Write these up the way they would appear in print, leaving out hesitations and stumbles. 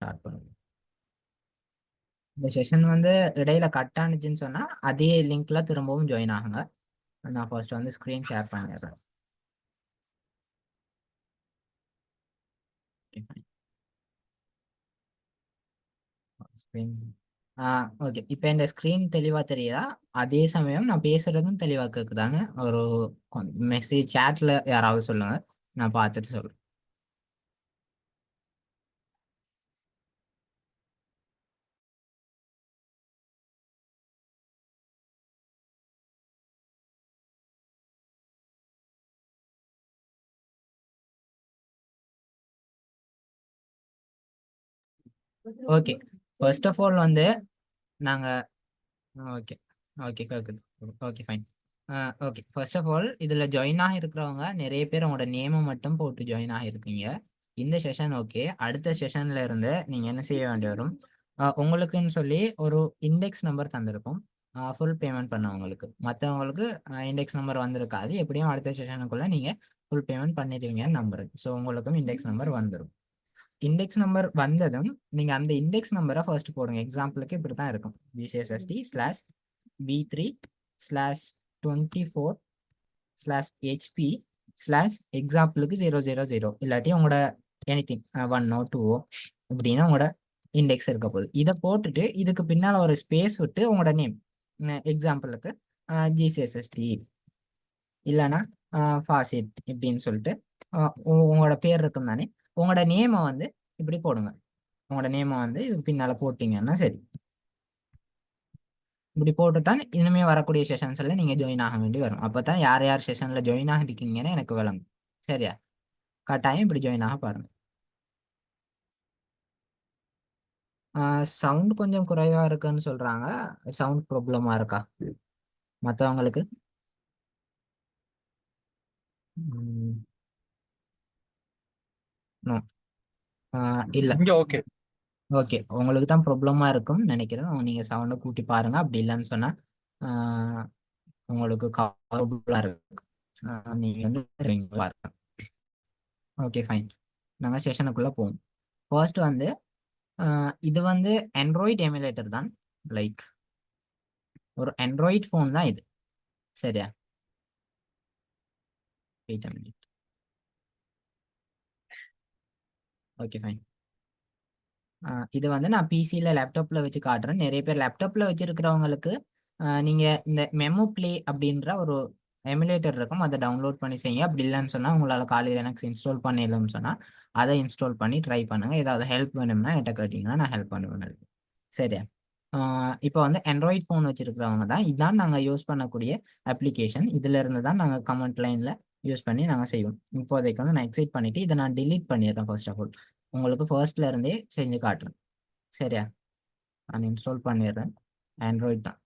Start பண்ணுங்க. இந்த session வந்து இடையில கட் ஆனிச்சுன்னு சொன்னா அதே லிங்க்ல திரும்பவும் ஜாயின் ஆகுங்க. நான் ஃபர்ஸ்ட் வந்து ஸ்க்ரீன் ஷேர் பண்ணிடுறேன். Screen okay. இப்போ இந்த ஸ்க்ரீன் தெளிவா தெரியுதா? அதே சமயம் நான் பேசுறதும் தெளிவா கேக்குதாங்க? ஒரு மெசேஜ் சேட்ல யாராவது சொல்லுங்க, நான் பார்த்துட்டு சொல்றேன். ஓகே, ஃபர்ஸ்ட் ஆஃப் ஆல் வந்து நாங்க ஓகே ஓகே கேக்குது. Okay fine. Okay, first of all இதில் ஜாயின் ஆகிருக்கிறவங்க நிறைய பேர் உங்களோட நேமை மட்டும் போட்டு ஜாயின் ஆகிருக்கீங்க இந்த செஷன். ஓகே, அடுத்த செஷன்ல இருந்து நீங்கள் என்ன செய்ய வேண்டி வரும், உங்களுக்குன்னு சொல்லி ஒரு இண்டெக்ஸ் நம்பர் தந்திருக்கும். ஃபுல் பேமெண்ட் பண்ணவங்களுக்கு. மற்றவங்களுக்கு இண்டெக்ஸ் நம்பர் வந்திருக்காது. எப்படியும் அடுத்த செஷனுக்குள்ளே நீங்கள் ஃபுல் பேமெண்ட் பண்ணிடுவீங்கன்னு நம்புறேன். ஸோ உங்களுக்கும் இண்டெக்ஸ் நம்பர் வந்துடும். இண்டெக்ஸ் நம்பர் வந்ததும் நீங்க அந்த இண்டெக்ஸ் நம்பரை ஃபர்ஸ்ட் போடுங்க. எக்ஸாம்பிளுக்கு இப்படி தான் இருக்கும், BCSSD/B3/24/HP/எக்ஸாம்பிளுக்கு 000 இல்லாட்டி உங்களோட எனிதிங் 1 2 இப்படின்னா உங்களோட இண்டெக்ஸ் இருக்க போகுது. இதை போட்டுட்டு இதுக்கு பின்னால் ஒரு ஸ்பேஸ் விட்டு உங்களோட நேம், எக்ஸாம்பிளுக்கு GCSSD இல்லைன்னா ஃபாசிட் இப்படின்னு சொல்லிட்டு உங்களோட பேர் இருக்கும் தானே, உங்களோட நேமை வந்து இப்படி போடுங்க. உங்களோட நேமை வந்து இதுக்கு பின்னால போட்டீங்கன்னா சரி. இப்படி போட்டு தான் இனிமே வரக்கூடிய செஷன்ஸ்ல நீங்க ஜாயின் ஆக வேண்டி வரும். அப்பதான் யார் யார் செஷன்ல ஜாயின் ஆகிருக்கீங்கன்னு எனக்கு விளங்கும். சரியா? கட்டாயம் இப்படி ஜாயின் ஆக பாருங்க. சவுண்ட் கொஞ்சம் குறைவா இருக்குன்னு சொல்றாங்க. சவுண்ட் ப்ராப்ளமா இருக்கா மற்றவங்களுக்கு? இல்ல, ஓகே ஓகே, உங்களுக்கு தான் ப்ராப்ளமா இருக்கும்னு நினைக்கிறேன். நீங்க சவுண்டை கூட்டி பாருங்க. அப்படி இல்லைன்னு சொன்னா உங்களுக்கு கவர்புல்லா இருக்கு, நீங்க வந்து பாருங்க. ஓகே ஃபைன், நாங்கள் செஷனுக்குள்ள போவோம். ஃபர்ஸ்ட் வந்து இது வந்து ஆண்ட்ராய்டு எமுலேட்டர் தான். லைக் ஒரு ஆண்ட்ராய்டு ஃபோன் தான் இது. சரியா? Wait a minute. Okay fine. இது வந்து நான் பிசியில் லேப்டாப்பில் வச்சு காட்டுறேன். நிறைய பேர் லேப்டாப்பில் வச்சுருக்கிறவங்களுக்கு நீங்கள் இந்த மெமோ ப்ளே அப்படின்ற ஒரு எமுலேட்டர் இருக்கும், அதை டவுன்லோட் பண்ணி செய்யுங்க. அப்படி இல்லைன்னு சொன்னால் உங்களால் காலையில் எனக்கு இன்ஸ்டால் பண்ணிடலாம்னு சொன்னால் அதை இன்ஸ்டால் பண்ணி ட்ரை பண்ணுங்கள். ஏதாவது ஹெல்ப் வேணும்னா என்கிட்ட கேட்டிங்கன்னா நான் ஹெல்ப் பண்ணுவேன். சரியா? இப்போ வந்து ஆண்ட்ராய்ட் ஃபோன் வச்சுருக்கிறவங்க தான் இதான் நாங்கள் யூஸ் பண்ணக்கூடிய அப்ளிகேஷன். இதில் இருந்து தான் நாங்கள் கமெண்ட் லைனில் யூஸ் பண்ணி நாங்கள் செய்வோம். இப்போதைக்கு வந்து நான் எக்ஸைட் பண்ணிவிட்டு இதை நான் டிலீட் பண்ணிடுறேன். ஃபர்ஸ்ட் ஆஃப் ஆல் உங்களுக்கு ஃபர்ஸ்ட்ல இருந்தே செஞ்சு காட்டுறேன். சரியா? நான் இன்ஸ்டால் பண்ணிடுறேன். ஆண்ட்ராய்ட் தான்.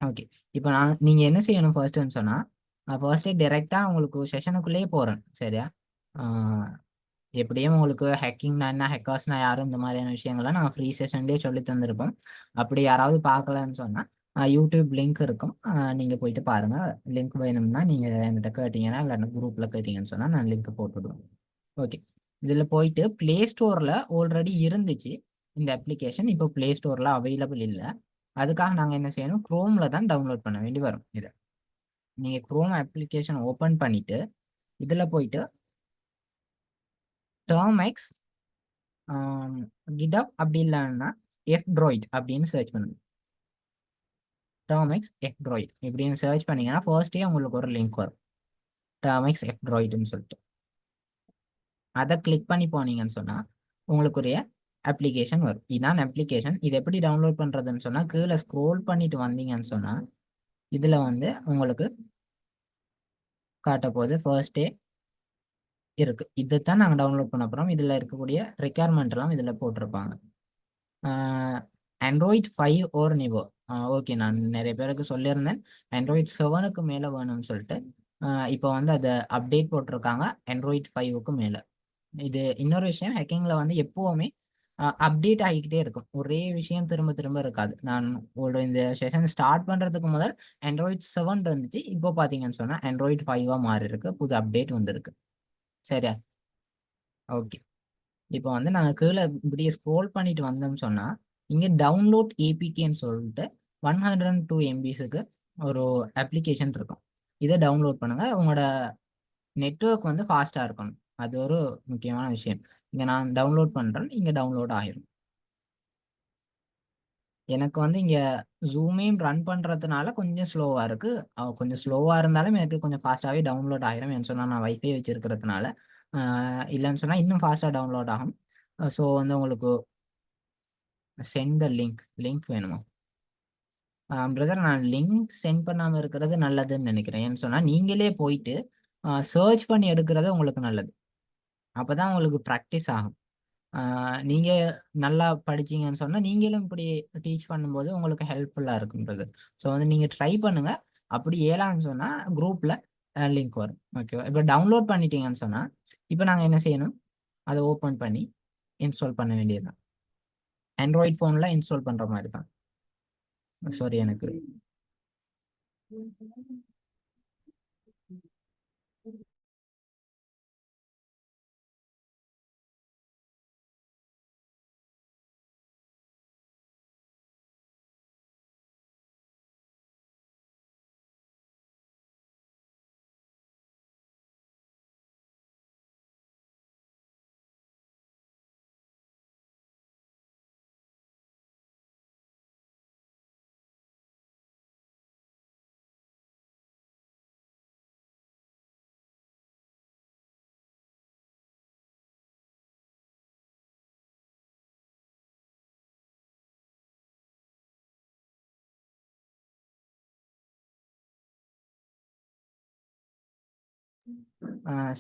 ஓகே, இப்போ நீங்கள் என்ன செய்யணும் ஃபர்ஸ்ட்னு சொன்னால், நான் ஃபர்ஸ்டே டைரெக்டாக உங்களுக்கு செஷனுக்குள்ளேயே போகிறேன். சரியா? எப்படியும் உங்களுக்கு ஹேக்கிங்னா என்ன, ஹேக்கர்ஸ்னா யாரும், இந்த மாதிரியான விஷயங்கள்லாம் நான் ஃப்ரீ செஷன்லேயே சொல்லி தந்திருப்போம். அப்படி யாராவது பார்க்கலன்னு சொன்னால் யூடியூப் லிங்க் இருக்கும், நீங்கள் போயிட்டு பாருங்கள். லிங்க் வேணும்னா நீங்கள் என்கிட்ட கேட்டிங்கன்னா இல்லை குரூப்பில் கேட்டிங்கன்னு சொன்னால் நான் லிங்க் போட்டுவிடுவேன். ஓகே, இதில் போயிட்டு ப்ளே ஸ்டோரில் ஆல்ரெடி இருந்துச்சு இந்த அப்ளிகேஷன். இப்போ ப்ளே ஸ்டோரில் அவைலபிள் இல்லை. அதுக்காக நாங்கள் என்ன செய்யணும், க்ரோமில் தான் டவுன்லோட் பண்ண வேண்டி வரும். இதை நீங்கள் க்ரோம் அப்ளிகேஷன் ஓப்பன் பண்ணிவிட்டு இதில் போயிட்டு டெர்மெக்ஸ் கிடப் அப்படி இல்லைன்னா F-Droid அப்படின்னு சர்ச் பண்ணுங்க. டெர்மெக்ஸ் F-Droid இப்படின்னு சர்ச் பண்ணீங்கன்னா ஃபர்ஸ்டே உங்களுக்கு ஒரு லிங்க் வரும், டெர்மெக்ஸ் F-Droidன்னு சொல்லிட்டு. அதை கிளிக் பண்ணி போனீங்கன்னு சொன்னால் உங்களுக்குரிய அப்ளிகேஷன் வரும். இதுதான் அப்ளிகேஷன். இது எப்படி டவுன்லோட் பண்ணுறதுன்னு சொன்னால் கீழே ஸ்க்ரோல் பண்ணிட்டு வந்தீங்கன்னு சொன்னால் இதில் வந்து உங்களுக்கு காட்ட போகுது. ஃபர்ஸ்டே இருக்கு, இதைத்தான் நாங்கள் டவுன்லோட் பண்ண போகிறோம். இதில் இருக்கக்கூடிய ரெக்யர்மெண்ட் எல்லாம் இதில் போட்டிருப்பாங்க. ஆண்ட்ராய்ட் 5 ஓர் நிவோ. ஓகே, நான் நிறைய பேருக்கு சொல்லியிருந்தேன் ஆண்ட்ராய்ட் 7க்கு மேலே வேணும்னு சொல்லிட்டு. இப்போ வந்து அதை அப்டேட் போட்டிருக்காங்க ஆண்ட்ராய்ட் 5க்கு மேலே. இது இன்னொரு விஷயம், ஹேக்கிங்கில் வந்து எப்போவுமே அப்டேட் ஆகிக்கிட்டே இருக்கும். ஒரே விஷயம் திரும்ப திரும்ப இருக்காது. நான் ஒரு இந்த செஷன் ஸ்டார்ட் பண்ணுறதுக்கு முதல் ஆண்ட்ராய்ட் 7 இருந்துச்சு. இப்போ பார்த்தீங்கன்னு சொன்னால் ஆண்ட்ராய்ட் 5 மாறி இருக்கு, புது அப்டேட் வந்திருக்கு. சரியா? ஓகே, இப்போ வந்து நாங்கள் கீழே இப்படியே ஸ்க்ரோல் பண்ணிட்டு வந்தோம்னு சொன்னால் இங்கே டவுன்லோட் ஏபிகேன்னு சொல்லிட்டு 102 MBs ஒரு அப்ளிகேஷன் இருக்கும். இதை டவுன்லோட் பண்ணுங்க. உங்களோட நெட்வொர்க் வந்து ஃபாஸ்ட்டாக இருக்கணும். அது ஒரு முக்கியமான விஷயம். இங்கே நான் டவுன்லோட் பண்ணுறேன், இங்கே டவுன்லோட் ஆயிரும். எனக்கு வந்து இங்கே ஜூமையும் ரன் பண்ணுறதுனால கொஞ்சம் ஸ்லோவாக இருக்குது. கொஞ்சம் ஸ்லோவாக இருந்தாலும் எனக்கு கொஞ்சம் ஃபாஸ்ட்டாகவே டவுன்லோட் ஆகிரும். ஏன்னு சொன்னால் நான் வைஃபை வச்சுருக்கிறதுனால. இல்லைன்னு சொன்னால் இன்னும் ஃபாஸ்ட்டாக டவுன்லோட் ஆகும். ஸோ வந்து உங்களுக்கு சென்ட் த லிங்க் வேணுமா? பிரதர், நான் லிங்க் சென்ட் பண்ணாமல் இருக்கிறது நல்லதுன்னு நினைக்கிறேன். ஏன்னு சொன்னால் நீங்களே போயிட்டு சர்ச் பண்ணி எடுக்கிறது உங்களுக்கு நல்லது. அப்போ தான் உங்களுக்கு ப்ராக்டிஸ் ஆகும். நீங்கள் நல்லா படிச்சீங்கன்னு சொன்னால் நீங்களும் இப்படி டீச் பண்ணும்போது உங்களுக்கு ஹெல்ப்ஃபுல்லாக இருக்குன்றது. ஸோ வந்து நீங்கள் ட்ரை பண்ணுங்கள். அப்படி ஏலான்னு சொன்னால் குரூப்பில் லிங்க் வரும். ஓகேவா? இப்போ டவுன்லோட் பண்ணிட்டீங்கன்னு சொன்னால் இப்போ நாங்கள் என்ன செய்யணும்? அதை ஓப்பன் பண்ணி இன்ஸ்டால் பண்ண வேண்டியது தான். ஆண்ட்ராய்ட் ஃபோனில் இன்ஸ்டால் பண்ணுற மாதிரி தான். சாரி, எனக்கு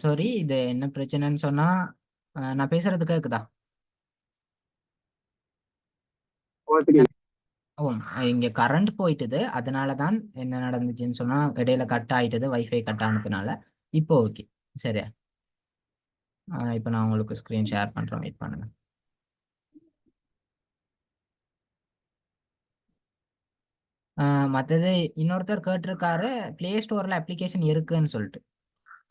சாரி, இது என்ன பிரச்சனைன்னு சொன்னா நான் பேசுறது கேக்குதா? ஓ, இங்க கரண்ட் போயிட்டுது. அதனால தான் என்ன நடந்துச்சுன்னு சொன்னா இடையில கட் ஆயிட்டது, வைஃபை கட் ஆனதுனால. இப்போ ஓகே, சரியா? இப்போ நான் உங்களுக்கு ஸ்க்ரீன் ஷேர் பண்றேன், வெயிட் பண்ணுங்க. மற்றது இன்னொருத்தர் கேட்டிருக்காரு, பிளே ஸ்டோர்ல அப்ளிகேஷன் இருக்குன்னு சொல்லிட்டு.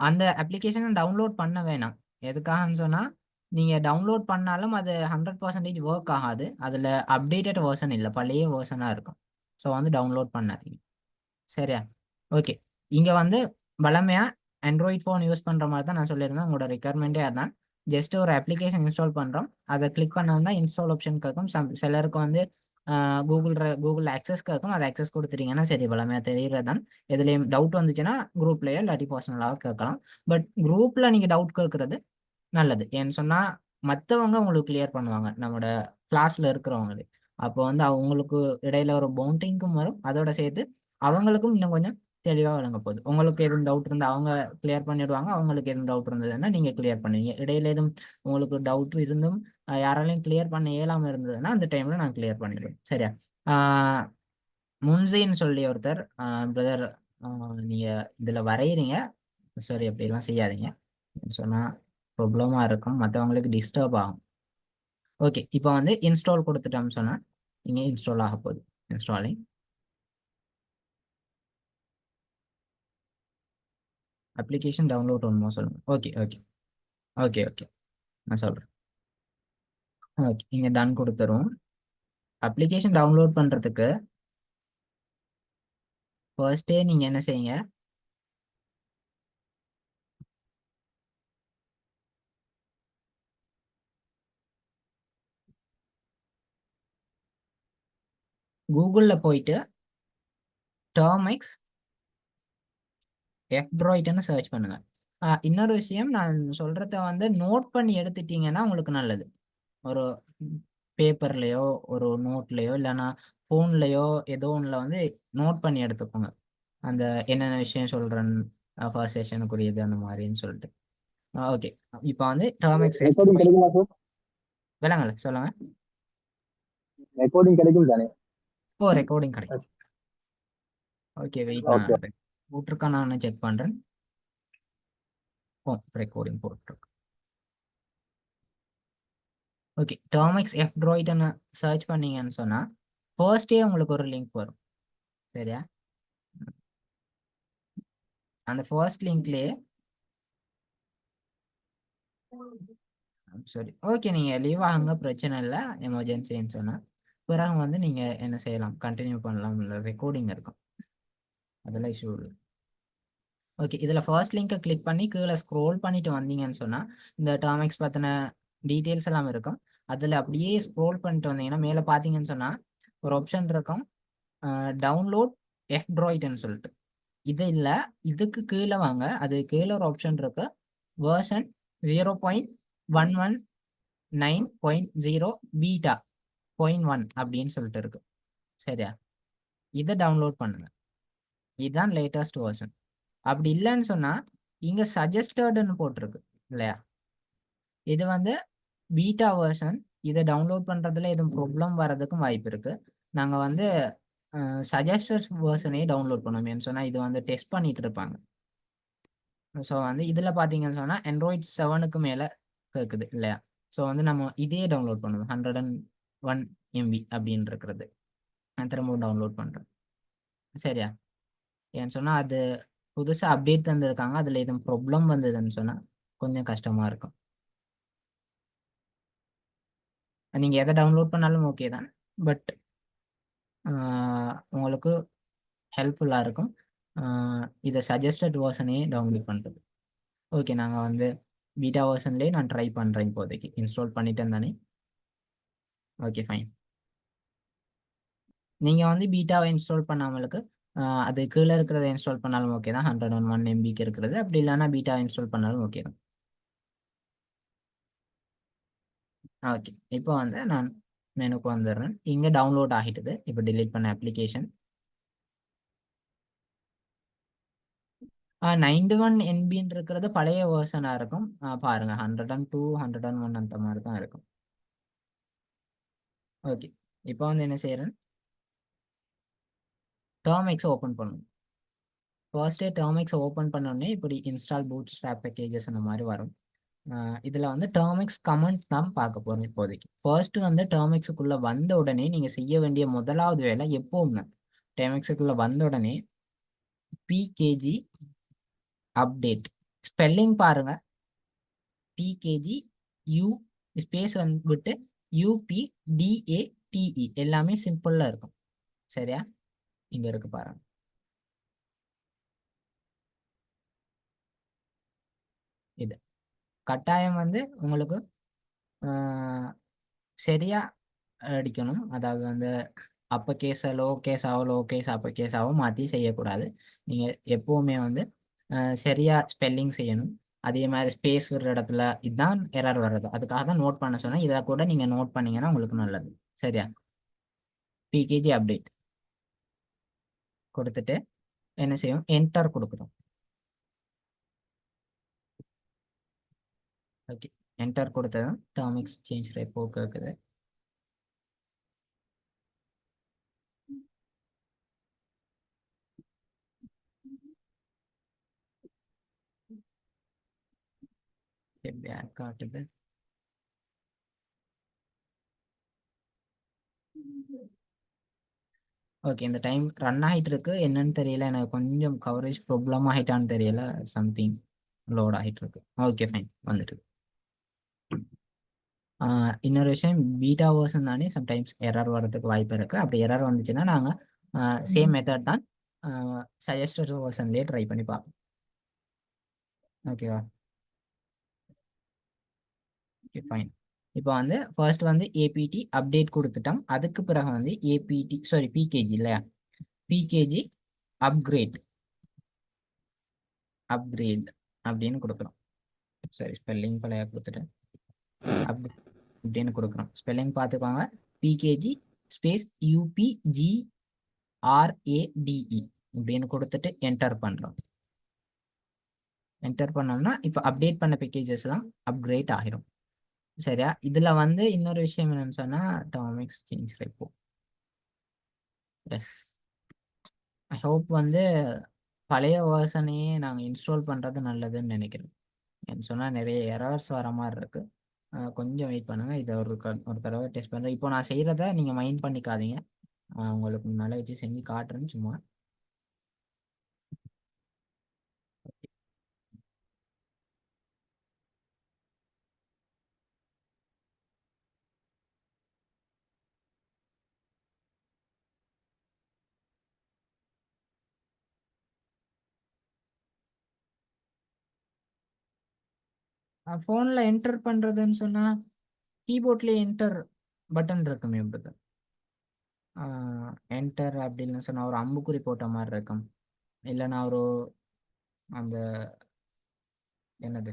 அந்த அப்ளிகேஷனை டவுன்லோட் பண்ண வேணாம். எதுக்காகன்னு சொன்னா நீங்க டவுன்லோட் பண்ணாலும் அது 100% ஒர்க் ஆகாது. அதுல அப்டேட்டட் வெர்ஷன் இல்லை, பழைய வெர்ஷனா இருக்கும். ஸோ வந்து டவுன்லோட் பண்ணாதீங்க, சரியா? ஓகே. இங்க வந்து வளமையா ஆண்ட்ராய்ட் ஃபோன் யூஸ் பண்ற மாதிரி தான் நான் சொல்லியிருந்தேன். உங்களோட ரெக்குயர்மெண்ட்டே அதான். ஜஸ்ட் ஒரு அப்ளிகேஷன் இன்ஸ்டால் பண்றோம். அதை கிளிக் பண்ணோம்னா இன்ஸ்டால் ஆப்ஷன் கேட்கும். சிலருக்கு வந்து கூகுள் ஆக்சஸ் கேட்கும். அதை ஆக்சஸ் கொடுத்துட்டீங்கன்னா சரி, வளமையா தெரியறதான். எதுலேயும் டவுட் வந்துச்சுன்னா குரூப்லயோ இல்லாட்டி பர்சனலாக கேட்கலாம். பட் குரூப்ல நீங்க டவுட் கேட்கறது நல்லது. ஏன்னு சொன்னா மற்றவங்க உங்களுக்கு கிளியர் பண்ணுவாங்க, நம்மளோட கிளாஸ்ல இருக்கிறவங்களே. அப்போ வந்து அவங்களுக்கு இடையில ஒரு பவுண்டிங்கும் வரும். அதோட சேர்த்து அவங்களுக்கும் இன்னும் கொஞ்சம் தெளிவாக விளங்க போகுது. உங்களுக்கு எதுவும் டவுட் இருந்தால் அவங்க கிளியர் பண்ணிடுவாங்க. அவங்களுக்கு எதுவும் டவுட் இருந்ததுன்னா நீங்க கிளியர் பண்ணுவீங்க. இடையில எதுவும் உங்களுக்கு டவுட் இருந்தும் யாராலையும் கிளியர் பண்ண இயலாம இருந்ததுன்னா அந்த டைம்ல நான் கிளியர் பண்ணிடுவேன், சரியா? முன்சின்னு சொல்லி ஒருத்தர், பிரதர், நீங்க இதுல வரைகிறீங்க, சரி அப்படிலாம் செய்யாதீங்க. சொன்னா ப்ராப்ளமா இருக்கும், மற்றவங்களுக்கு டிஸ்டர்ப் ஆகும். ஓகே, இப்போ வந்து இன்ஸ்டால் கொடுத்துட்டோம்னு சொன்னா இங்கே இன்ஸ்டால் ஆக போகுது. இன்ஸ்டாலிங் அப்ளிகேஷன் டவுன்லோட் ஒன்றுமோ சொல்லுங்க. ஓகே ஓகே ஓகே ஓகே, நான் சொல்றேன். ஓகே, இங்கே டன் கொடுத்துரும். அப்ளிகேஷன் டவுன்லோட் பண்றதுக்கு ஃபர்ஸ்டே நீங்க என்ன செய்யுங்க? கூகுள்ல போயிட்டு டெர்மெக்ஸ் எஃப்ட்ராய்ட்னு சர்ச் பண்ணுங்க. இன்னொரு விஷயம், நான் சொல்றத வந்து நோட் பண்ணி எடுத்துட்டீங்கன்னா உங்களுக்கு நல்லது. ஒரு பேப்பர்லயோ ஒரு நோட்லயோ இல்லைன்னா ஃபோன்லயோ ஏதோ ஒன்றில் வந்து நோட் பண்ணி எடுத்துக்கோங்க. அந்த என்னென்ன விஷயம் சொல்றேன், ஃபர்ஸ்ட் செஷனுக்குரியது அந்த மாதிரின்னு சொல்லிட்டு. ஓகே, இப்போ வந்து டெர்மெக்ஸ் ரெக்கார்டிங் கிடைக்குமா சார்? விளங்கல, சொல்லுங்க. ரெக்கார்டிங் கிடைக்கும் தானே? ஓ, ரெக்கார்டிங் கிடைக்கும். ஓகே, வெயிட், நான் ஓகே. போட்டிருக்கேன், நான் செக் பண்றேன். ஓ, ரெக்கார்டிங் போட்டிருக்கு. ஓகே, டெர்மெக்ஸ் எஃப்ட்ராய்ட்னு சர்ச் பண்ணீங்கன்னு சொன்னா ஃபர்ஸ்டே உங்களுக்கு ஒரு லிங்க் வரும், சரியா? அந்த ஃபர்ஸ்ட் லிங்க்லயே சரி, ஓகே. நீங்க லீவ் ஆகுங்க, பிரச்சனை இல்ல. எமர்ஜென்சின்னு சொன்னா. பிறகு வந்து நீங்க என்ன செய்யலாம்? கன்டின்யூ பண்ணலாம். ரெக்கார்டிங் இருக்கும். அதெல்லாம் இஷ்யூ இல்ல. ஓகே. இதுல ஃபர்ஸ்ட் லிங்க்க கிளிக் பண்ணி கீழ ஸ்க்ரோல் பண்ணிட்டு வந்தீங்கன்னு சொன்னா, இந்த டெர்மிக்ஸ் பத்தின டீட்டெயில்ஸ் எல்லாம் இருக்கும். அதுல அப்படியே ஸ்க்ரோல் பண்ணிட்டு வந்தீங்கன்னா, மேல பார்த்தீங்கன்னு சொன்னா, ஒரு ஆப்ஷன் இருக்கும். டவுன்லோட் F-Droidன்னு சொல்லிட்டு. இது இல்ல. இதுக்கு கீழ வாங்க. அது கீழ ஒரு ஆப்ஷன் இருக்கு. வெர்ஷன் 0.119.0 பீட்டா 0.1 அப்படின்னு சொல்லிட்டு இருக்கு. சரியா? இத டவுன்லோட் பண்ணுங்க. இதுதான் லேட்டஸ்ட் வெர்ஷன். அப்படி இல்லன்னு சொன்னா, இங்க சஜஸ்டட்ன்னு போட்டிருக்கு இல்லையா? இது வந்து பீட்டா வெர்ஷன். இத டவுன்லோட் பண்றதுல எதுவும் ப்ராப்ளம் வர்றதுக்கும் வாய்ப்பு இருக்கு. நாங்க வந்து சஜஸ்டட் வெர்ஷனே டவுன்லோட் பண்ணுவோம். ஏன்னு சொன்னா, இது வந்து டெஸ்ட் பண்ணிட்டு இருப்பாங்க. ஸோ வந்து இதுல பார்த்தீங்கன்னு சொன்னா, Android 7க்கு மேல இருக்குது இல்லையா? ஸோ வந்து நம்ம இதே டவுன்லோட் பண்ணுவோம். 101 MB அப்படின்னு இருக்கிறது. நான் திரும்பவும் டவுன்லோட் பண்றேன். சரியா? ஏன்னு சொன்னா, அது புதுசா அப்டேட் தந்திருக்காங்க. அதுல எதுவும் ப்ராப்ளம் வந்ததுன்னு சொன்னா, கொஞ்சம் கஷ்டமா இருக்கும். நீங்க எத டவுன்லோட் பண்ணாலும் ஓகே தான். பட் உங்களுக்கு ஹெல்ப்ஃபுல்லா இருக்கும். ஆ இத சஜஸ்டட் வெர்ஷனே டவுன்லோட் பண்றது. ஓகே. நாங்க வந்து பீட்டா வெர்ஷன்லயே நான் ட்ரை பண்றேன் இப்போதைக்கு. இன்ஸ்டால் பண்ணிட்டேன் தானே. Okay, fine. நீங்க வந்து பீட்டாவ இன்ஸ்டால் பண்ணாமலுக்கு, அது கீழ இருக்கிறத இன்ஸ்டால் பண்ணாலும் ஓகே தான். 101 MBக்கு இருக்கிறது. அப்படி இல்லன்னா பீட்டா இன்ஸ்டால் பண்ணாலும் ஓகே தான். ஓகே. இப்போ வந்து நான் மெனுக்கு வந்துடுறேன். இங்க டவுன்லோட் ஆகிட்டது. இப்போ டெலீட் பண்ண அப்ளிகேஷன். 91 NBன்னு இருக்கிறது பழைய வெர்ஷனா இருக்கும். பாருங்க 102, 101 அந்த மாரி தான் இருக்கும். ஓகே. இப்போ வந்து என்ன செய்றேன்? டெர்மிக்ஸ ஓப்பன் பண்ணணும். ஃபர்ஸ்ட்டே டெர்மிக்ஸ ஓப்பன் பண்ணோனே இப்படி இன்ஸ்டால் பூட்ஸ்ட்ராப் பேக்கேஜஸ் அந்த மாரி வரும். இதுல வந்து டெர்மிக்ஸ் கமெண்ட் தான் பார்க்க போறோம் இப்போதைக்கு. ஃபர்ஸ்ட் வந்து டெர்மிக்ஸுக்குள்ள வந்த உடனே நீங்க செய்ய வேண்டிய முதலாவது வேலை எப்பவுமே டெர்மிக்ஸுக்குள்ள வந்த உடனே பிகேஜி அப்டேட் ஸ்பெல்லிங் பாருங்க. பிகேஜி யூ ஸ்பேஸ் வந்து விட்டு UPDATE எல்லாமே சிம்பிளா இருக்கும். சரியா? இங்க இருக்கு பாருங்க. இது கட்டாயம் வந்து உங்களுக்கு சரியா அடிக்கணும். அதாவது வந்து அப்ப கேஸ லோ கேஸாவோ, லோ கேஸ் அப்ப கேஸாவோ மாத்தி செய்யக்கூடாது. நீங்க எப்பவுமே வந்து சரியா ஸ்பெல்லிங் செய்யணும். அதே மாரி ஸ்பேஸ் விடுற இடத்துல இதான் எரர் வர்றது. அதுக்காக தான் நோட் பண்ண சொன்னேன். இத கூட நீங்க நோட் பண்ணீங்கன்னா உங்களுக்கு நல்லது. சரியா? பிகேஜி அப்டேட் குடுத்துட்டு என்ன செய்யும்? என்டர் குடுக்கணும். ஓகே. என்டர் குடுத்ததும் டெர்மிக்ஸ் சேஞ்ச் ரெப்போ கேக்குது. பேக் காட்டுது. ஓகே. இந்த டைம் ரன் ஆயிட்டு இருக்கு. என்னன்னு தெரியல. எனக்கு கொஞ்சம் கவரேஜ் ப்ராப்ளம் ஆயிட்டான்னு தெரியல. சம்திங் லோட் ஆயிட்டு இருக்கு. Okay, fine. வந்துட்டு. இன்னொரு விஷயம் பீட்டா வெர்ஷன் தானே சம்டைம்ஸ் எரர் வர்றதுக்கு வாய்ப்பு இருக்கு. அப்படி எரர் வந்துச்சுன்னா நாங்க சேம் மெத்தட் தான் சஜஸ்டட் வெர்ஷன்லயே ட்ரை பண்ணி பார்ப்போம். ஓகேவா? Okay, fine. இப்போ வந்து ஃபர்ஸ்ட் வந்து ஏபிடி அப்டேட் குடுத்துட்டோம். அதுக்கு பிறகு வந்து பிகேஜி இல்லையா? பிகேஜி அப்கிரேட் அப்கிரேட் அப்படின்னு குடுக்குறோம். சரி, ஸ்பெல்லிங் பழைய குடுத்துட்டேன். அப் அப்படின்னு குடுக்குறோம். ஸ்பெல்லிங் பார்த்துக்கோங்க. பிகேஜி ஸ்பேஸ் UPGRADE அப்படின்னு குடுத்துட்டு என்டர் பண்றோம். என்டர் பண்ணோம்னா இப்போ அப்டேட் பண்ண பேக்கேஜஸ்லாம் அப்கிரேட் ஆகிரும். சரியா? இதுல வந்து இன்னொரு விஷயம் என்னன்னு சொன்னா Termux change repo. Yes. I hope வந்து பழைய வெர்ஷனையே நாங்க இன்ஸ்டால் பண்றது நல்லதுன்னு நினைக்கிறேன். ஏன்னு சொன்னா நிறைய எரர்ஸ் வர மாதிரி இருக்கு. கொஞ்சம் வெயிட் பண்ணுங்க. இதை ஒரு தடவை டெஸ்ட் பண்றேன். இப்போ நான் செய்யறத நீங்க மைண்ட் பண்ணிக்காதீங்க. உங்களுக்கு முன்னால வச்சு செஞ்சு காட்டுறேன்னு சும்மா. ஃபோன்ல என்டர் பண்றதுன்னு சொன்னா கீபோர்ட்லயே என்டர் பட்டன் இருக்குமே பிரதர். என்டர் அப்படின்னு சொன்னா ஒரு அம்புக்குறி போட்ட மாதிரி இருக்கும். இல்லைன்னா ஒரு அந்த என்னது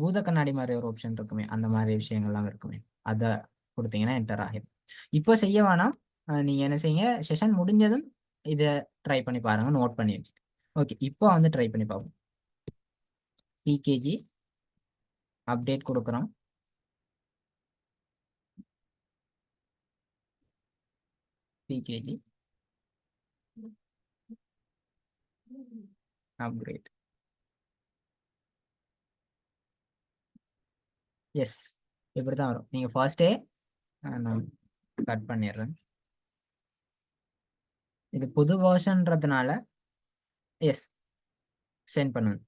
பூத கண்ணாடி மாதிரி ஒரு ஆப்ஷன் இருக்குமே, அந்த மாதிரி விஷயங்கள்லாம் இருக்குமே, அதை கொடுத்தீங்கன்னா என்டர் ஆகிடும். இப்போ செய்ய வேணாம். நீங்க என்ன செய்யுங்க, செஷன் முடிஞ்சதும் இதை ட்ரை பண்ணி பாருங்க, நோட் பண்ணி வச்சு. ஓகே, இப்போ வந்து ட்ரை பண்ணி பார்ப்போம். பிகேஜி அப்டேட் கொடுக்குறோம். PKG upgrade. எஸ், இப்படி தான் வரும். நீங்கள் ஃபர்ஸ்டே நான் கட் பண்ணிடுறேன். இது புது வேர்ஷன்றதுனால எஸ் சென்ட் பண்ணுங்க.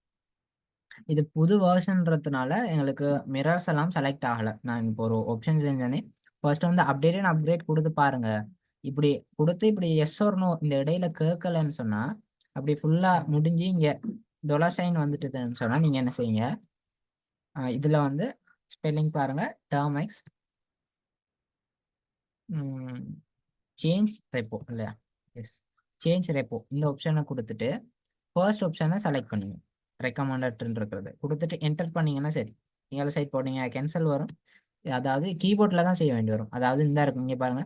இது புது வேர்ஷன்றதுனால எங்களுக்கு மிரர்ஸ் எல்லாம் செலக்ட் ஆகலை. நான் இப்போ ஒரு ஆப்ஷன் செஞ்சேனே, ஃபர்ஸ்ட் வந்து அப்டேட் அண்ட் அப்கிரேட் கொடுத்து பாருங்க. இப்படி கொடுத்து இப்படி எஸ் ஒரு நோ இந்த இடையில கேட்கலன்னு சொன்னா, அப்படி ஃபுல்லா முடிஞ்சு இங்க $சைன் வந்துட்டுதுன்னு சொன்னா நீங்க என்ன செய்யுங்க, இதுல வந்து ஸ்பெல்லிங் பாருங்க, டேர்ம் எக்ஸ் சேஞ்ச் ரெப்போ இல்லையா, எஸ் சேஞ்ச் ரெப்போ இந்த ஆப்ஷனை கொடுத்துட்டு ஃபர்ஸ்ட் ஆப்ஷனை செலக்ட் பண்ணுங்க. ரெக்கமெண்டட்னு இருக்கிறது கொடுத்துட்டு என்டர் பண்ணீங்கன்னா சரி, நீங்கள சைட் போட்டீங்க கேன்சல் வரும். அதாவது கீபோர்டில் தான் செய்ய வேண்டி வரும். அதாவது இந்த இருக்கும் இங்கே பாருங்க,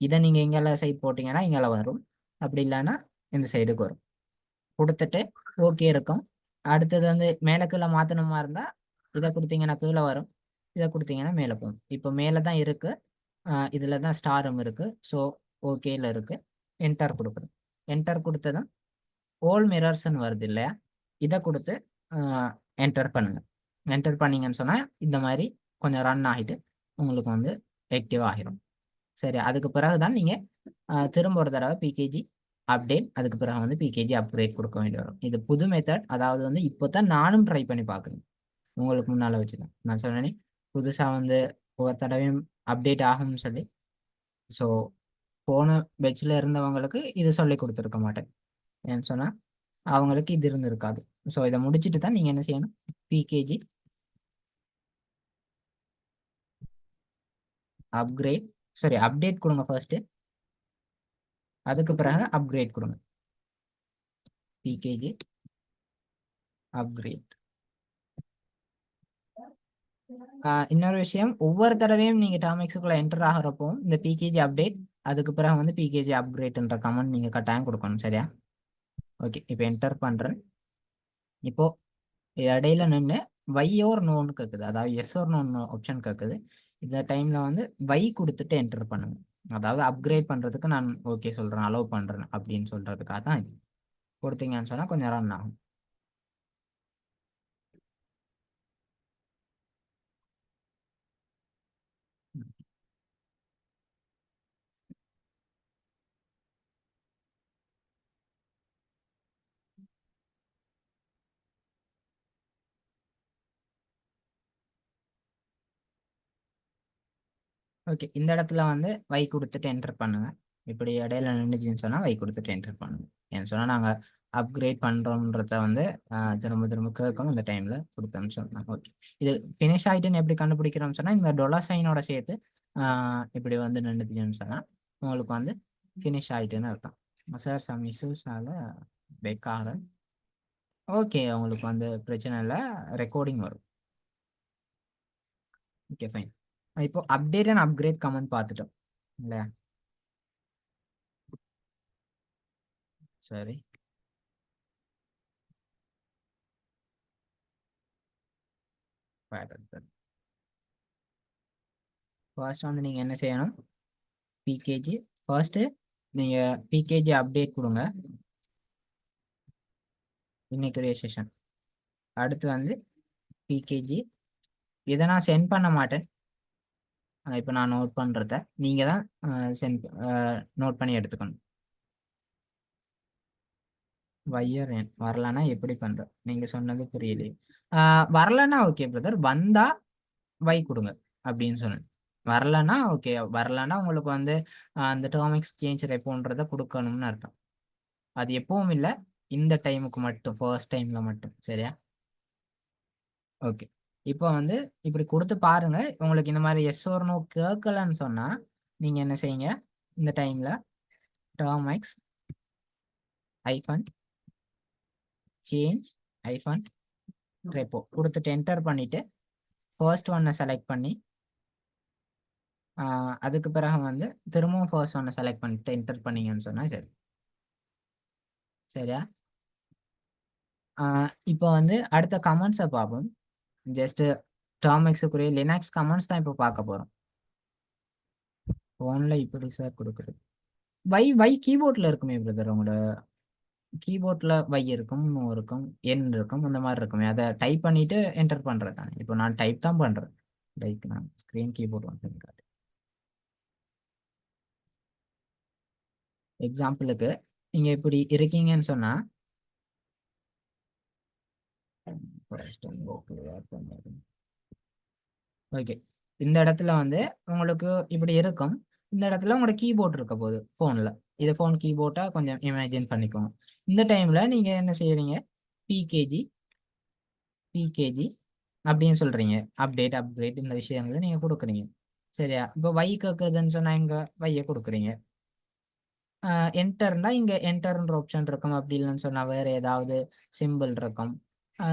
இதை நீங்கள் எங்கெல்லாம் சைட் போட்டிங்கன்னா இங்கெல்லாம் வரும், அப்படி இல்லைன்னா இந்த சைடுக்கு வரும். கொடுத்துட்டு ஓகே இருக்கும். அடுத்தது வந்து மேலே கீழே மாற்றணுமா இருந்தால் இதை கொடுத்தீங்கன்னா கீழே வரும், இதை கொடுத்தீங்கன்னா மேலே போகும். இப்போ மேலே தான் இருக்கு, இதில் தான் ஸ்டாரும் இருக்கு. ஸோ ஓகேல இருக்கு. என்டர் கொடுக்குறோம். என்டர் கொடுத்ததும் ஓல் மிரர்ஸ்ன்னு வருது இல்லையா, இதை கொடுத்து என்டர் பண்ணுங்க. என்டர் பண்ணீங்கன்னு சொன்னால் இந்த மாதிரி கொஞ்சம் ரன் ஆகிட்டு உங்களுக்கு வந்து ஆக்டிவ் ஆகிரும். சரி, அதுக்கு பிறகு தான் நீங்கள் திரும்ப ஒரு தடவை பிகேஜி அப்டேட், அதுக்கு பிறகு வந்து பிகேஜி அப்கிரேட் கொடுக்க வேண்டி வரும். இது புது மெத்தட். அதாவது வந்து இப்போ தான் நானும் ட்ரை பண்ணி பார்க்குறேன், உங்களுக்கு முன்னால் வச்சுதான் நான் சொன்னேனே புதுசாக வந்து ஒவ்வொரு தடவையும் அப்டேட் ஆகும்னு சொல்லி. ஸோ போன பெட்சில் இருந்தவங்களுக்கு இது சொல்லி கொடுத்துருக்க மாட்டேன். ஏன்னு சொன்னால் அவங்களுக்கு இது இருந்திருக்காது. ஸோ இதை முடிச்சுட்டு தான் நீங்கள் என்ன செய்யணும், பிகேஜி அப்கிரேட் சரி அப்டேட் கொடுங்க ஃபர்ஸ்ட், அதுக்கு பிறகு அப்கிரேட் கொடுங்க. PKG upgrade. இன்னொரு விஷயம், ஒவ்வொரு தடவையும் நீங்க டாமெக்ஸுக்குள்ள என்டர் ஆகிறப்போ இந்த பிகேஜி அப்டேட் அதுக்கு பிறகு வந்து பிகேஜி அப்கிரேட்ன்ற கமெண்ட் நீங்க கட்டாயம் கொடுக்கணும். சரியா? ஓகே, இப்போ என்டர் பண்றேன். இப்போ இடையில நின்று வை ஓர் நோன்னு கேட்குது, அதாவது எஸ் ஓர் நோன்னு ஆப்ஷன் கேட்குது. இந்த டைம்ல வந்து வை கொடுத்துட்டு என்டர் பண்ணுங்க. அதாவது அப்கிரேட் பண்றதுக்கு நான் ஓகே சொல்றேன், அலோவ் பண்றேன் அப்படின்னு சொல்றதுக்காக தான் இது கொடுத்தீங்கன்னு சொன்னா கொஞ்சம் ரன் ஆகும். ஓகே, இந்த இடத்துல வந்து வை கொடுத்துட்டு என்டர் பண்ணுங்க. இப்படி இடையில நின்றுச்சுன்னு சொன்னால் வை கொடுத்துட்டு என்டர் பண்ணுங்க. ஏன்னு சொன்னால் நாங்கள் அப்கிரேட் பண்ணுறோன்றத வந்து திரும்ப திரும்ப கேட்கணும், இந்த டைமில் கொடுத்தோம்னு சொன்னாங்க. ஓகே, இது ஃபினிஷ் ஆகிட்டுன்னு எப்படி கண்டுபிடிக்கிறோம்னு சொன்னால் இந்த $சைனோட சேர்த்து இப்படி வந்து நின்றுச்சுன்னு சொன்னால் உங்களுக்கு வந்து ஃபினிஷ் ஆகிட்டுன்னு அர்த்தம். சார் சம் இஷ்யூஸால் பெக்காக ஓகே, உங்களுக்கு வந்து பிரச்சனை இல்லை, ரெக்கார்டிங் வரும். Okay fine. இப்போ அப்டேட் அண்ட் அப்கிரேட் கமெண்ட் பார்த்துட்டோம் இல்லையா? சரி, ஃபர்ஸ்ட் வந்து நீங்கள் என்ன செய்யணும், பிகேஜி ஃபர்ஸ்ட்டு நீங்கள் பிகேஜி அப்டேட் கொடுங்க, இன்னைக்குரிய செஷன். அடுத்து வந்து பிகேஜி இதை நான் சென்ட் பண்ண மாட்டேன். இப்போ நான் நோட் பண்ணுறத நீங்கள் தான் சென்ட் நோட் பண்ணி எடுத்துக்கணும். வையர் வரலன்னா எப்படி பண்ணுற, நீங்கள் சொன்னது புரியலையே. வரலன்னா ஓகே பிரதர், வந்தா வை கொடுங்க அப்படின்னு சொன்னேன். வரலன்னா ஓகே, வரலன்னா உங்களுக்கு வந்து அந்த டேர்ம் எக்ஸ்சேஞ்ச் ரெப்போன்றதை கொடுக்கணும்னு அர்த்தம். அது எப்பவும் இல்லை, இந்த டைமுக்கு மட்டும், ஃபர்ஸ்ட் டைம்ல மட்டும். சரியா? ஓகே. இப்போ வந்து இப்படி குடுத்து பாருங்க. உங்களுக்கு இந்த மாரி எஸ் ஆர் நோ கேட்கலன்னு சொன்னா, நீங்க என்ன செய்யுங்க, இந்த டைம்ல term hyphen change hyphen repo குடுத்துட்டு என்டர் பண்ணிட்டு, ஃபர்ஸ்ட் ஒன்ன செலக்ட் பண்ணி, அதுக்கு பிறகு வந்து திரும்பவும் ஃபர்ஸ்ட் ஒன்ன செலக்ட் பண்ணிட்டு என்டர் பண்ணீங்கன்னு சொன்னா சரி. சரியா? ஆ இப்போ வந்து அடுத்த கமெண்ட்ஸ பார்ப்போம். ஜஸ்ட் டெர்ம் எக்ஸுக்குரிய லினக்ஸ் கமெண்ட்ஸ் தான் இப்போ பார்க்க போறோம். ஃபோன்ல இப்படி சார் குடுக்குறது. வை கீபோர்ட்ல இருக்குமே பிரதர். உங்களோட கீபோர்ட்ல வை இருக்கும், நோ இருக்கும், என் இருக்கும். அந்த மாரி இருக்குமே. அத டைப் பண்ணிட்டு என்டர் பண்றது தானே. இப்போ நான் டைப் தான் பண்றேன். லைக் நான் ஸ்க்ரீன் கீபோர்ட் வந்து காட்டு. எக்ஸாம்பிளுக்கு நீங்க இப்படி இருக்கீங்கன்னு சொன்னா, ஓகே. இந்த இடத்துல வந்து உங்களுக்கு இப்படி இருக்கும். இந்த இடத்துல உங்களோட கீபோர்ட் இருக்க போகுது ஃபோன்ல. இத ஃபோன் கீபோர்ட்டா கொஞ்சம் இமேஜின் பண்ணிக்கோங்க. இந்த டைம்ல நீங்க என்ன செய்றீங்க? பிகேஜி, பிகேஜி அப்படின்னு சொல்றீங்க. அப்டேட், அப்கிரேட் இந்த விஷயங்கள நீங்க குடுக்குறீங்க. சரியா? இப்போ வை கேட்குதுன்னு சொன்னா இங்க வைய குடுக்குறீங்க. என்டர்னா இங்க என்டர்ன்ற ஆப்ஷன் இருக்கும். அப்படி இல்லன்னு சொன்னா வேற ஏதாவது சிம்பிள் இருக்கும்.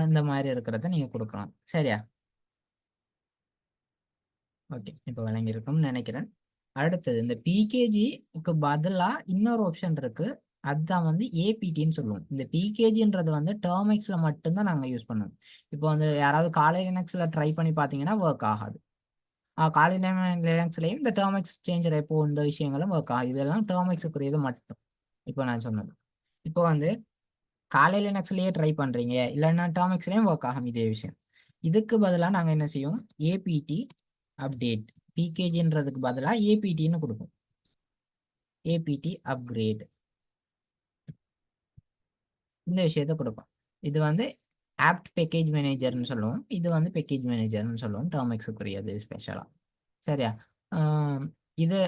இந்த மாரி இருக்கிறத நீங்க குடுக்கலாம். சரியா? ஓகே. இப்ப விளங்கியிருக்கும்னு நெனைக்கிறேன். அடுத்தது இந்த பிகேஜிக்கு பதிலா இன்னொரு ஆப்ஷன் இருக்கு. அதுதான் வந்து ஏபிடின்னு சொல்லுவோம். இந்த பிகேஜின்றது வந்து டெர்மிக்ஸ்ல மட்டும் தான் நாங்க யூஸ் பண்ணுவோம். இப்போ வந்து யாராவது காலை லினக்ஸ்ல ட்ரை பண்ணி பார்த்தீங்கன்னா வொர்க் ஆகாது. காலை லினக்ஸ்லயும் இந்த டெர்மிக்ஸ் சேஞ்ச் ரெப்போ இந்த விஷயங்களும் வொர்க் ஆகும். இதெல்லாம் டெர்மிக்ஸுக்குரியது மட்டும். இப்போ நான் சொன்னது. இப்போ வந்து காலை லினக்ஸ்லயே ட்ரை பண்றீங்க. இல்லன்னா டெர்மிக்ஸ்லயும் வொர்க் ஆகும் இதே விஷயம். இதுக்கு பதிலா நாங்க என்ன செய்வோம்? APD update. பிகேஜின்றதுக்கு பதிலா ஏபிடின்னு குடுப்போம். Apt upgrade. இந்த விஷயத்த குடுப்போம். இது வந்து ஆப்ட் பேக்கேஜ் மேனேஜர்ன்னு சொல்லுவோம். இது வந்து பேக்கேஜ் மேனேஜர்ன்னு சொல்லுவோம். டெர்மிக்ஸுக்குரியது ஸ்பெஷலா. சரியா? ஆம், இது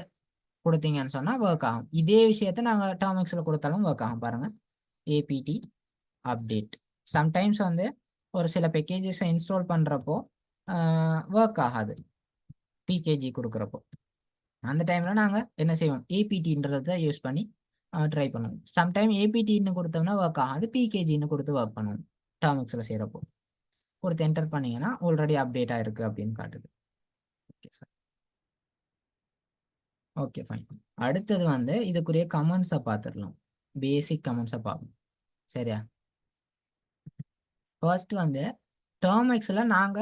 குடுத்தீங்கன்னு சொன்னா வொர்க் ஆகும். இதே விஷயத்த நாங்க டெர்மிக்ஸ்ல குடுத்தாலும் வொர்க் ஆகும் பாருங்க. APD update. சம்டைம்ஸ் வந்து ஒரு சில பேக்கேஜஸ இன்ஸ்டால் பண்றப்போ வொர்க் ஆகாது. பிகேஜி குடுக்குறப்போ. அந்த டைம்ல நாங்க என்ன செய்வோம்? ஏபிடின்றத யூஸ் பண்ணி ட்ரை பண்ணுவோம். சம்டைம் ஏபிடின்னு குடுத்தோம்னா வொர்க் ஆகாது. பிகேஜின்னு குடுத்து வொர்க் பண்ணுவோம். டெர்மிக்ஸ்ல செய்றப்போ. குடுத்து என்டர் பண்ணீங்கன்னா, ஆல்ரெடி அப்டேட் ஆயிருக்கு அப்படின்னு காட்டுது. Okay sir. Okay fine. அடுத்தது வந்து இதுக்குரிய கமெண்ட்ஸ பார்த்துரலாம். பேசிக் கமெண்ட்ஸ பார்ப்போம். சரியா? ஃபர்ஸ்ட் வந்து டெர்மிக்ஸ்ல நாங்க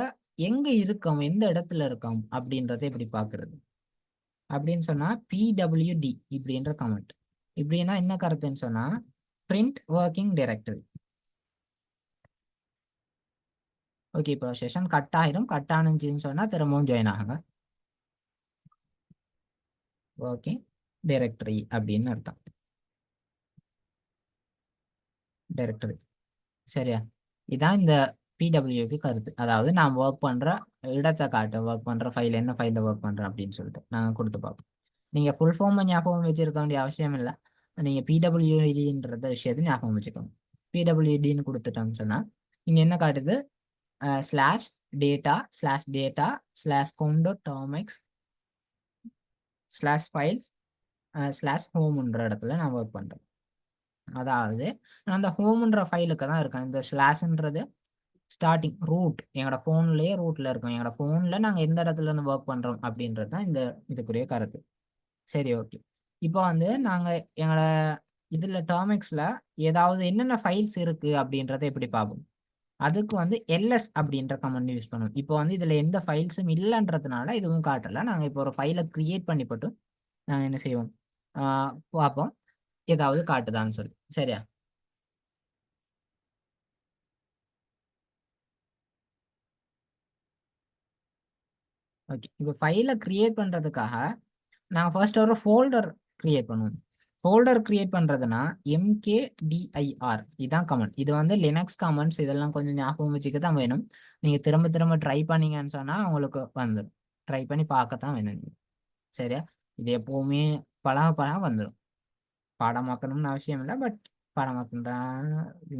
எங்க இருக்கோம்? எந்த இடத்துல இருக்கோம்? அப்படின்றத எப்படி பார்க்கிறது? அப்படின்னு சொன்னா பிடபிள்யூடி இப்படின்ற கமெண்ட். இப்படின்னா என்ன கருத்துன்னு சொன்னா பிரிண்ட் ஒர்க்கிங் டைரக்டரி. ஓகே. இப்போ செஷன் கட் ஆயிரும். கட் ஆனுச்சுன்னு சொன்னா திரும்பவும் ஜாயின் ஆகுங்க. ஒர்க்கிங் டைரக்டரி அப்படின்னு அர்த்தம். டைரக்டரி. சரியா? இதான் இந்த பிடபிள்யூக்கு கருத்து. அதாவது நான் ஒர்க் பண்ற இடத்தை காட்டும். ஒர்க் பண்ற ஃபைல் என்ன ஃபைல்ல ஒர்க் பண்றேன் அப்படின்னு சொல்லிட்டு நாங்க கொடுத்து பார்ப்போம். நீங்க ஃபுல் ஃபார்ம் ஞாபகம் வச்சிருக்க வேண்டிய அவசியம் இல்லை. நீங்க பிடபிள்யூடின்றத விஷயத்தை ஞாபகம் வச்சுக்கோங்க. பிடபிள்யூடின்னு கொடுத்துட்டோம்னு சொன்னா இங்க என்ன காட்டுது? Slash data slash data slash கொண்டோ டெர்மிக்ஸ் ஸ்லாஷ் ஃபைல்ஸ் ஸ்லாஷ் ஹோம்ன்ற இடத்துல நான் ஒர்க் பண்றேன். அதாவது நான் அந்த ஹோம்ன்ற ஃபைலுக்கு தான் இருக்கேன். இந்த ஸ்லாஷ்ன்றது ஸ்டார்டிங் ரூட் எங்களோட ஃபோன்லயே ரூட்ல இருக்கும். எங்களோட ஃபோன்ல நாங்க எந்த இடத்துல இருந்து ஒர்க் பண்றோம் அப்படின்றது தான் இந்த இதுக்குரிய கருத்து. சரி, ஓகே. இப்போ வந்து நாங்க எங்களோட இதுல டெர்மிக்ஸ்ல ஏதாவது என்னென்ன ஃபைல்ஸ் இருக்கு அப்படின்றத எப்படி பார்ப்போம்? அதுக்கு வந்து எல்எஸ் அப்படின்ற கமாண்ட் யூஸ் பண்ணுவோம். இப்போ வந்து இதுல எந்த ஃபைல்ஸும் இல்லன்றதுனால இதுவும் காட்டல. நாங்க இப்போ ஒரு ஃபைல கிரியேட் பண்ணி போட்டு நாங்க என்ன செய்வோம்? ஆ பார்ப்போம். ஏதாவது காட்டுதான்னு சொல்லி. சரியா? ஓகே. இப்போ ஃபைல கிரியேட் பண்றதுக்காக நாங்க ஃபர்ஸ்ட் ஒரு ஃபோல்டர் கிரியேட் பண்ணுவோம். ஃபோல்டர் கிரியேட் பண்றதுன்னா mkdir இதான் கமாண்ட். இது வந்து லினக்ஸ் கமாண்ட்ஸ் இதெல்லாம் கொஞ்சம் ஞாபகம் வச்சுக்க தான் வேணும். நீங்க திரும்ப திரும்ப ட்ரை பண்ணீங்கன்னு சொன்னா உங்களுக்கு வந்துரும். ட்ரை பண்ணி பார்க்கத்தான் வேணும் நீங்க. சரியா? இது எப்பவுமே பழக பழக வந்துரும். பாடமாக்கணும்னு அவசியம் இல்ல. பட் பாடமாக்குன்றா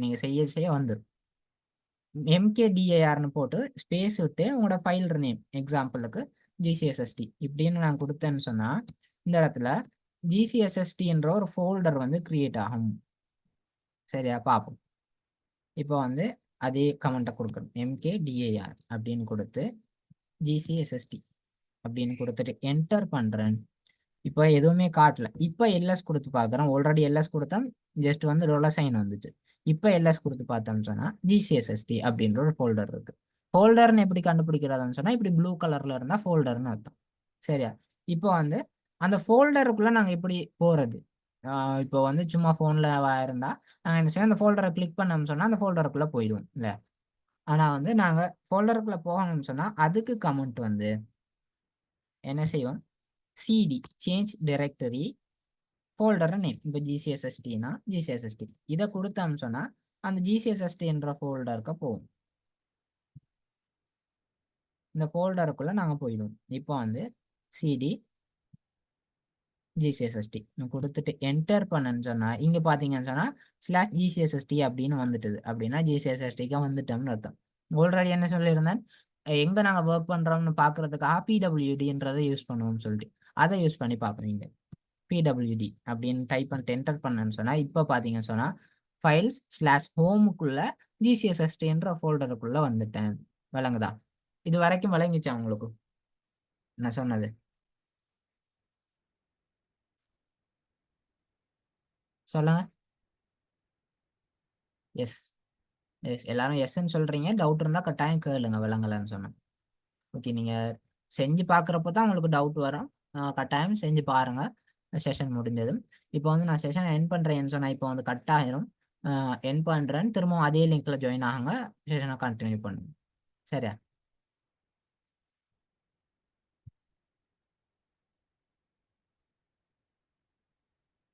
நீங்க செய்ய செய்ய வந்துரும். MKDIRன்னு போட்டு ஸ்பேஸ் விட்டு உங்களோட ஃபைல் நேம் எக்ஸாம்பிளுக்கு GCSST இப்படின்னு நான் கொடுத்தேன்னு சொன்னா இந்த இடத்துல GCSST என்ற ஒரு ஃபோல்டர் வந்து கிரியேட் ஆகும். சரியா, பார்ப்போம். இப்போ வந்து அதே கமெண்ட்டை கொடுக்கணும். MKDIR அப்படின்னு கொடுத்து GCSST அப்படின்னு கொடுத்துட்டு என்டர் பண்றேன். இப்போ எதுவுமே காட்டல. இப்போ எல்எஸ் கொடுத்து பார்க்குறோம். ஆல்ரெடி எல்எஸ் கொடுத்தா ஜஸ்ட் வந்து ரோலர் சைன் வந்துச்சு. இப்போ எல்எஸ் கொடுத்து பார்த்தோம்னு சொன்னா GCSST அப்படின்ற ஒரு ஃபோல்டர் இருக்கு. ஃபோல்டர்னு எப்படி கண்டுபிடிக்கிறதுன்னு சொன்னா இப்படி ப்ளூ கலர்ல இருந்தா ஃபோல்டர்னு அர்த்தம். சரியா, இப்போ வந்து அந்த ஃபோல்டருக்குள்ள நாங்கள் எப்படி போறது? இப்போ வந்து சும்மா ஃபோன்ல இருந்தா நாங்கள் என்ன செய்வோம், அந்த ஃபோல்டரை கிளிக் பண்ணோம்னு சொன்னா அந்த ஃபோல்டருக்குள்ள போயிடுவோம் இல்ல. ஆனா வந்து நாங்க ஃபோல்டருக்குள்ள போகணும்னு சொன்னா அதுக்கு கமெண்ட் வந்து என்ன செய்வோம், CD change directory folder name. இப்போ GCSSTனா GCSST இதை கொடுத்தோம்னு சொன்னா அந்த GCSST என்ற ஃபோல்டருக்கு போகும். இந்த ஃபோல்டருக்குள்ள நாங்க போயிடுவோம். இப்போ வந்து CD GCSST கொடுத்துட்டு என்டர் பண்ணன்னு சொன்னா இங்க பாத்தீங்கன்னு சொன்னா /GCSST அப்படின்னு வந்துட்டுது. அப்படின்னா GCSSTக்கு வந்துட்டோம்னு அர்த்தம். ஆல்ரெடி என்ன சொல்லியிருந்தேன், எங்க நாங்க ஒர்க் பண்றோம்னு பாக்குறதுக்கு PWDன்றதை யூஸ் பண்ணுவோம்னு சொல்லிட்டு அதை யூஸ் பண்ணி பாக்குறீங்க. PWD அப்படின்னு டைப் பண்ணிட்டு என்டர் பண்ணன்னு சொன்னா இப்போ பாத்தீங்கன்னு சொன்னா ஃபைல்ஸ் /homeக்குள்ள GCSST என்ற ஃபோல்டருக்குள்ள வந்துட்டேன். விளங்குதா? இது வரைக்கும் விளங்கிச்சா உங்களுக்கு நான் சொன்னது? சொல்லுங்க. எஸ் எஸ், எல்லாரும் எஸ்ன்னு சொல்றீங்க. டவுட் இருந்தா கட்டாயம் கேளுங்க, விளங்கலன்னு சொன்னேன். ஓகே, நீங்க செஞ்சு பார்க்குறப்போ தான் உங்களுக்கு டவுட் வரும். கட்டாயம் செஞ்சு பாருங்க. செஷன் முடிஞ்சதும் இப்போ வந்து நான் செஷன் என் பண்ணுறேன்னு சொன்னால் இப்போ வந்து கட் ஆயிரும். என் பண்ணுறேன்னு திரும்பவும் அதே லிங்க்ல ஜாயின் ஆகுங்க. செஷனை கண்டினியூ பண்ணுங்க. சரியா?